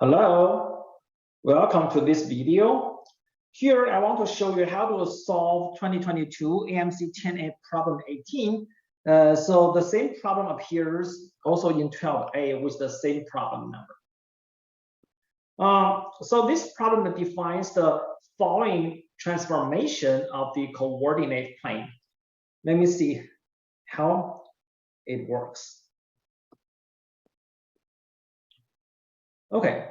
Hello, welcome to this video. Here I want to show you how to solve 2022 AMC 10A problem 18. So the same problem appears also in 12A with the same problem number. So this problem defines the following transformation of the coordinate plane. Let me see how it works. Okay,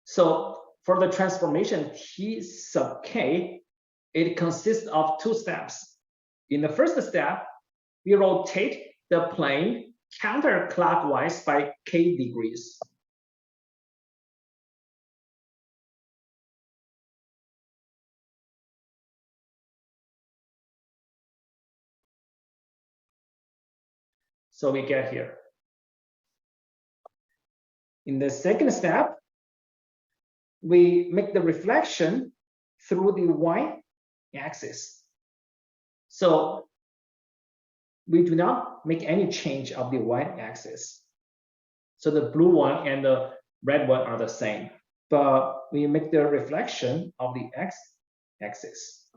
so for the transformation T sub k, it consists of two steps. In the first step, we rotate the plane counterclockwise by k degrees. So we get here. In the second step, we make the reflection through the y-axis. So we do not make any change of the y-axis. So the blue one and the red one are the same, but we make the reflection of the x-axis.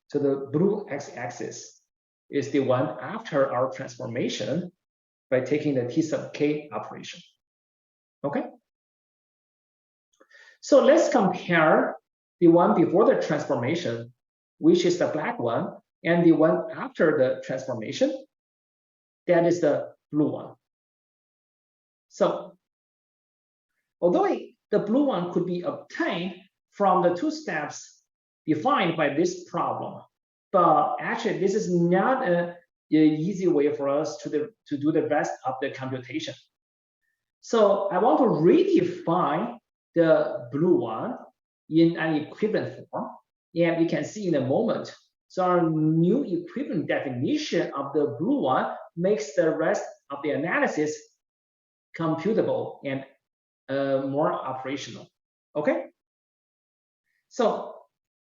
So the blue x-axis is the one after our transformation by taking the T sub k operation. Okay. So let's compare the one before the transformation, which is the black one, and the one after the transformation, that is the blue one. So although the blue one could be obtained from the two steps defined by this problem, but actually this is not an easy way for us to do the rest of the computation. So I want to redefine the blue one in an equivalent form, and we can see in a moment. So our new equivalent definition of the blue one makes the rest of the analysis computable and more operational. Okay. So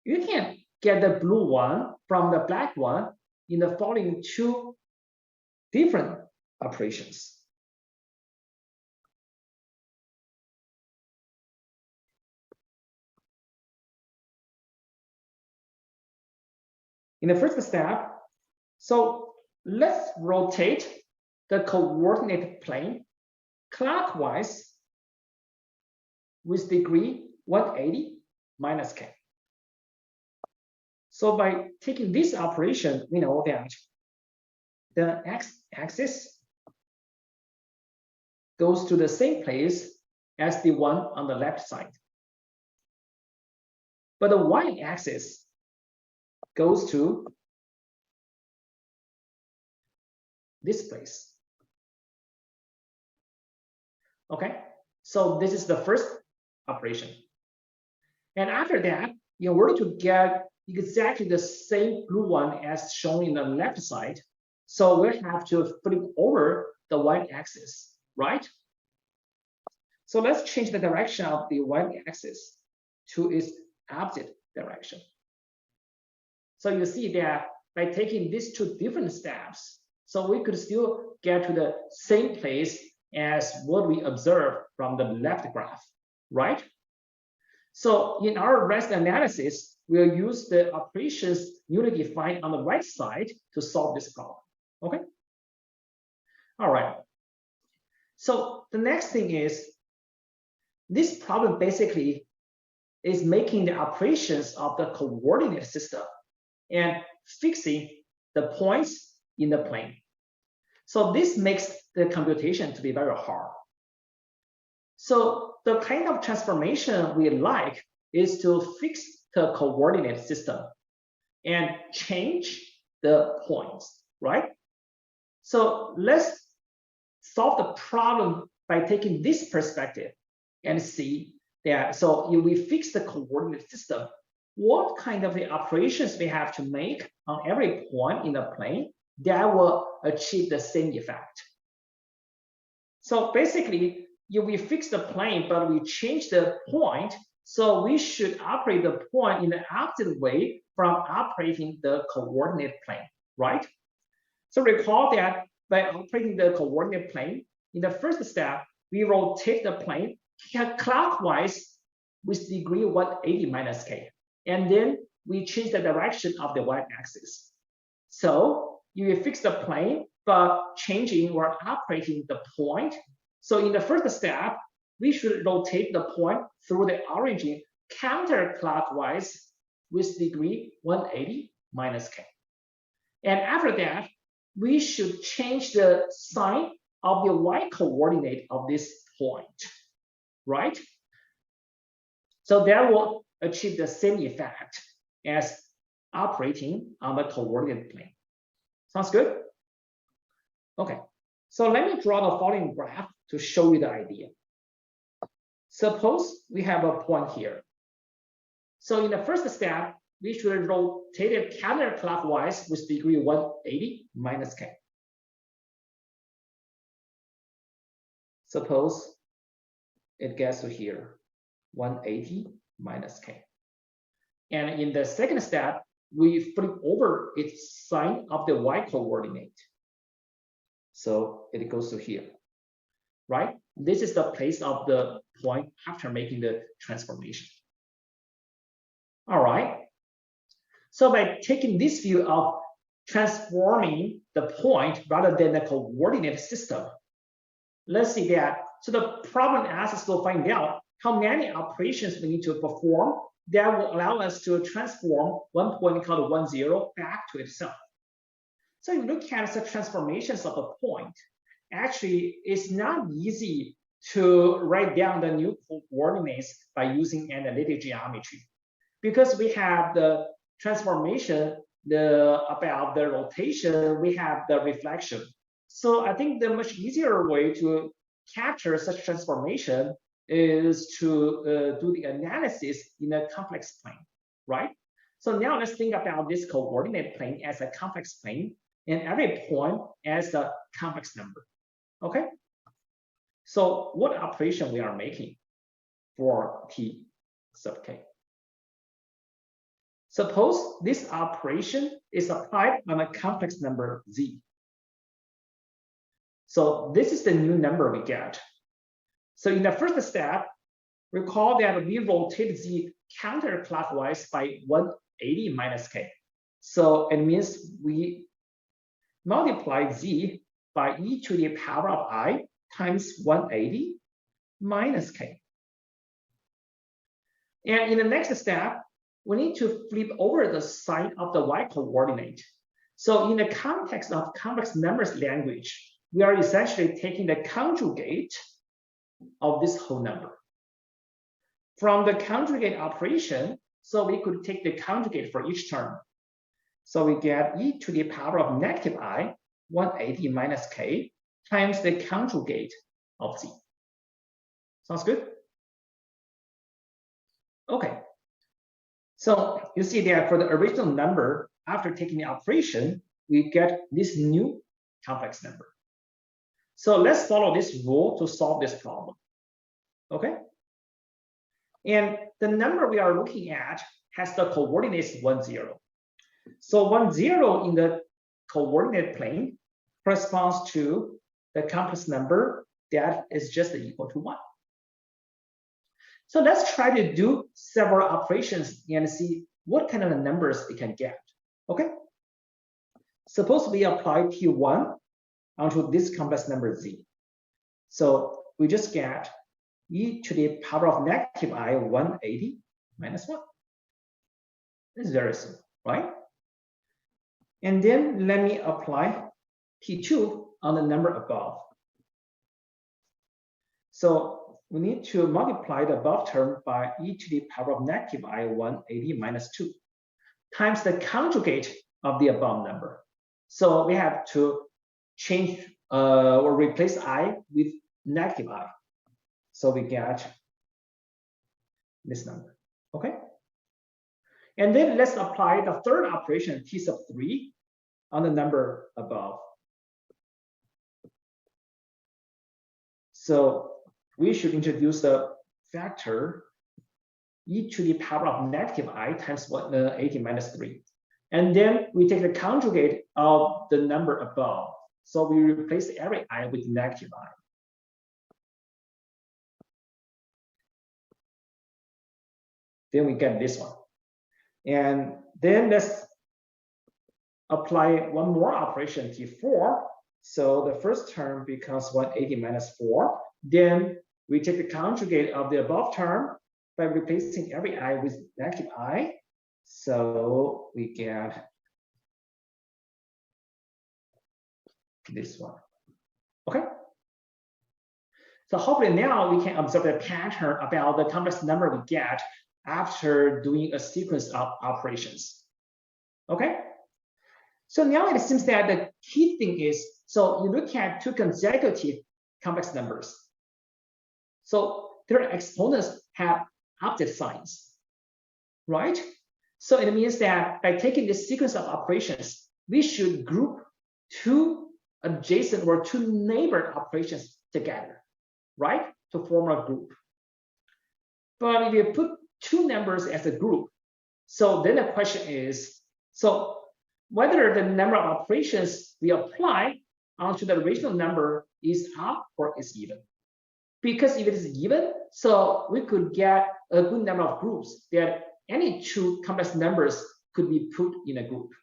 you can get the blue one from the black one in the following two different operations. In the first step, so let's rotate the coordinate plane clockwise with degree 180 minus k. So by taking this operation, we know that the x-axis goes to the same place as the one on the left side. But the y-axis goes to this place. Okay, so this is the first operation. And after that, in order to get exactly the same blue one as shown in the left side, so we have to flip over the y-axis, right? So let's change the direction of the y-axis to its opposite direction. So you see that by taking these two different steps, so we could still get to the same place as what we observed from the left graph, right? So in our rest analysis, we'll use the operations newly defined on the right side to solve this problem, okay? All right. So the next thing is, this problem basically is making the operations of the coordinate system and fixing the points in the plane. So this makes the computation to be very hard. So the kind of transformation we like is to fix the coordinate system and change the points, right? So let's solve the problem by taking this perspective and see that, so if we fix the coordinate system, what kind of the operations we have to make on every point in the plane that will achieve the same effect. So basically, if we fix the plane, but we change the point, so we should operate the point in the opposite way from operating the coordinate plane, right? So recall that by operating the coordinate plane, in the first step, we rotate the plane clockwise with degree 180 minus k. And then we change the direction of the y-axis. So you will fix the plane, but changing or operating the point. So in the first step, we should rotate the point through the origin counterclockwise with degree 180 minus k. And after that, we should change the sign of the y coordinate of this point, right? So that will achieve the same effect as operating on the coordinate plane. Sounds good? Okay, so let me draw the following graph to show you the idea. Suppose we have a point here. So in the first step, we should rotate it counterclockwise with degree 180 minus k. Suppose it gets to here, 180 minus k. And in the second step, we flip over its sign of the y coordinate. So it goes to here, right? This is the place of the point after making the transformation. All right. So by taking this view of transforming the point rather than the coordinate system, let's see that. So the problem asks us to find out how many operations we need to perform that will allow us to transform one point called 1, 0 back to itself. So you look at the transformations of a point. Actually, it's not easy to write down the new coordinates by using analytic geometry, because we have the transformation, about the rotation, we have the reflection. So I think the much easier way to capture such transformation is to do the analysis in a complex plane, right? So now let's think about this coordinate plane as a complex plane and every point as a complex number, okay? So what operation we are making for t sub k? Suppose this operation is applied on a complex number z. So this is the new number we get. So in the first step, recall that we rotate z counterclockwise by 180 minus k. So it means we multiply z by e to the power of I times 180 minus k. And in the next step, we need to flip over the sign of the y coordinate. So in the context of complex numbers language, we are essentially taking the conjugate of this whole number. From the conjugate operation, so we could take the conjugate for each term. So we get e to the power of negative I, 180 minus k, times the conjugate of z. Sounds good? Okay. So you see that for the original number, after taking the operation, we get this new complex number. So let's follow this rule to solve this problem, okay? And the number we are looking at has the coordinates 1, 0. So 1, 0 in the coordinate plane corresponds to the complex number that is just equal to 1. So let's try to do several operations and see what kind of numbers we can get, okay? Suppose we apply T1 onto this complex number z. So we just get e to the power of negative I, 180 minus 1. This is very simple, right? And then let me apply T2 on the number above. So we need to multiply the above term by e to the power of negative I, 180 minus 2 times the conjugate of the above number. So we have to change or replace I with negative I. So we get this number, okay? And then let's apply the third operation, T sub 3, on the number above. So we should introduce the factor e to the power of negative I times 180 minus 3. And then we take the conjugate of the number above. So we replace every I with negative I. Then we get this one. And then let's apply one more operation, T4. So the first term becomes 180 minus 4. Then we take the conjugate of the above term by replacing every I with negative I. So we get this one. Okay. So hopefully now we can observe the pattern about the complex number we get after doing a sequence of operations. Okay. So now it seems that the key thing is, so you look at two consecutive complex numbers. So their exponents have opposite signs, right? So it means that by taking this sequence of operations, we should group two adjacent or two neighbor operations together, right? To form a group. But if you put two numbers as a group, so then the question is, so whether the number of operations we apply onto the original number is odd or is even. Because if it is even, so we could get a good number of groups that any two complex numbers could be put in a group.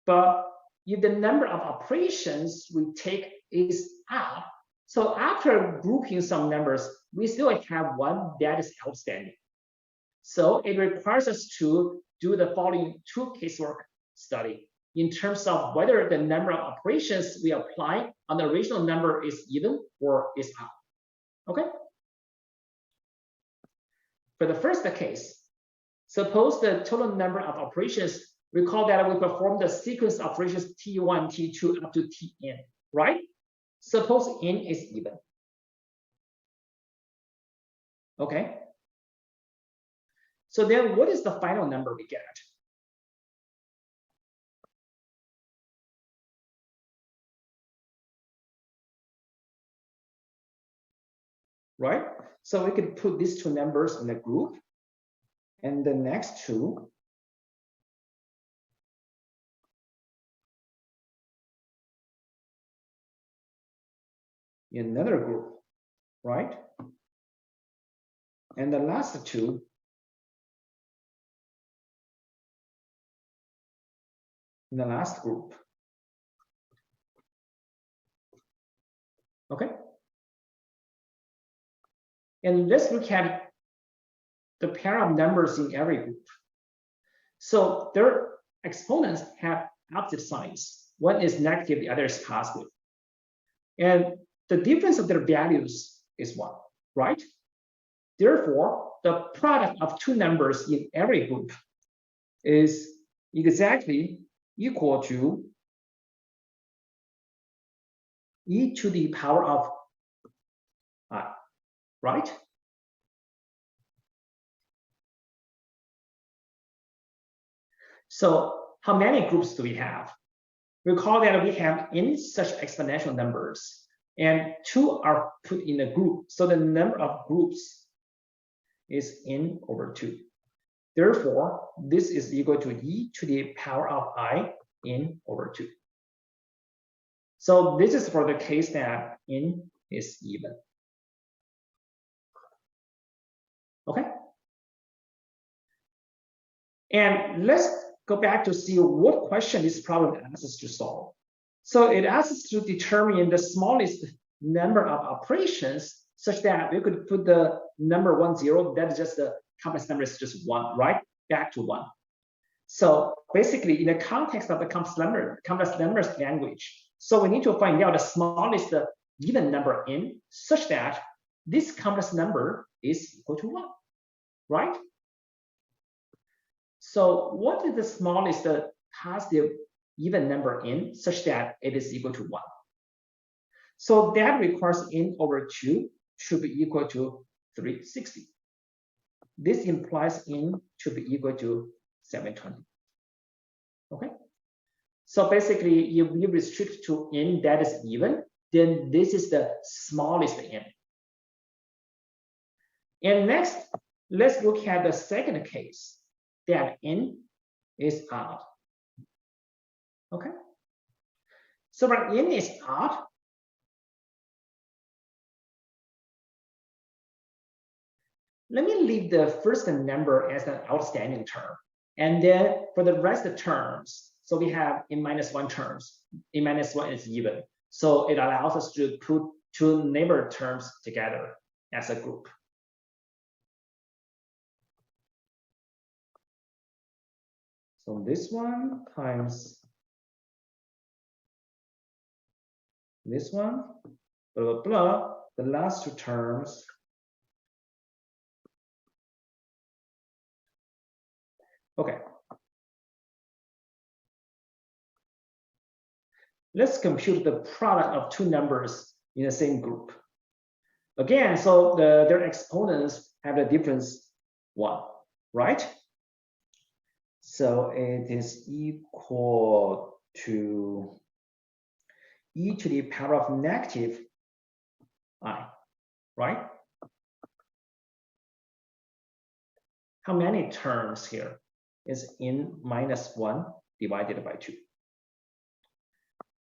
But if the number of operations we take is odd, so after grouping some numbers, we still have one that is outstanding. So it requires us to do the following two casework study in terms of whether the number of operations we apply on the original number is even or is odd. Okay. For the first case, suppose the total number of operations, recall that we perform the sequence operations T1, T2 up to Tn, right? Suppose n is even. Okay. So then what is the final number we get? Right? So we can put these two numbers in a group, and the next two in another group, right? And the last two in the last group. Okay. And let's look at the pair of numbers in every group. So their exponents have opposite signs. One is negative, the other is positive. And the difference of their values is 1, right? Therefore, the product of two numbers in every group is exactly equal to e to the power of I, right? So how many groups do we have? Recall that we have n such exponential numbers, and two are put in a group. So the number of groups is n over 2. Therefore, this is equal to e to the power of I n over 2. So this is for the case that n is even. Okay. And let's go back to see what question this problem asks us to solve. So it asks us to determine the smallest number of operations such that we could put the number 1, 0, that's just the complex number is just 1, right? Back to 1. So basically, in the context of the complex numbers language, so we need to find out the smallest even number n such that this complex number is equal to 1, right? So what is the smallest positive even number n such that it is equal to 1? So that requires n over 2 should be equal to 360. This implies n should be equal to 720. Okay. So basically, if we restrict to n that is even, then this is the smallest n. And next, let's look at the second case that n is odd. Okay. So when n is odd, let me leave the first number as an outstanding term. And then for the rest of the terms, so we have in -1 terms, in -1 is even. So it allows us to put two neighbor terms together as a group. So this one times this one, blah, blah, blah, the last two terms. Okay. Let's compute the product of two numbers in the same group. Again, so their exponents have the difference 1, right? So it is equal to e to the power of negative I, right? How many terms here is in -1 divided by 2?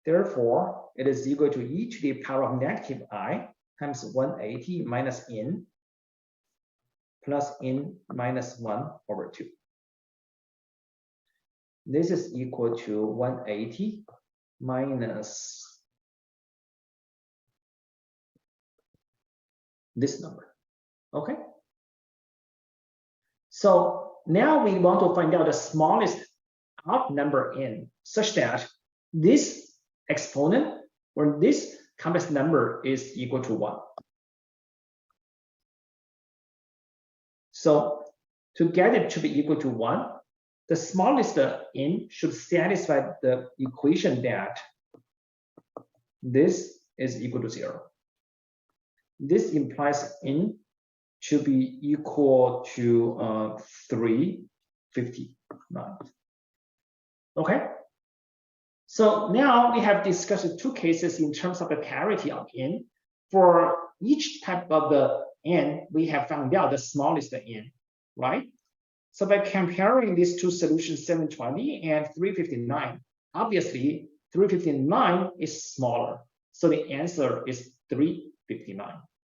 Therefore, it is equal to e to the power of negative I times 180 minus n plus n minus 1 over 2. This is equal to 180 minus this number. Okay. So now we want to find out the smallest odd number n such that this exponent or this complex number is equal to 1. So to get it to be equal to 1, the smallest n should satisfy the equation that this is equal to 0. This implies n should be equal to 359. Okay. So now we have discussed two cases in terms of the parity of n. For each type of the n, we have found out the smallest n, right? So by comparing these two solutions, 720 and 359, obviously 359 is smaller. So the answer is 359.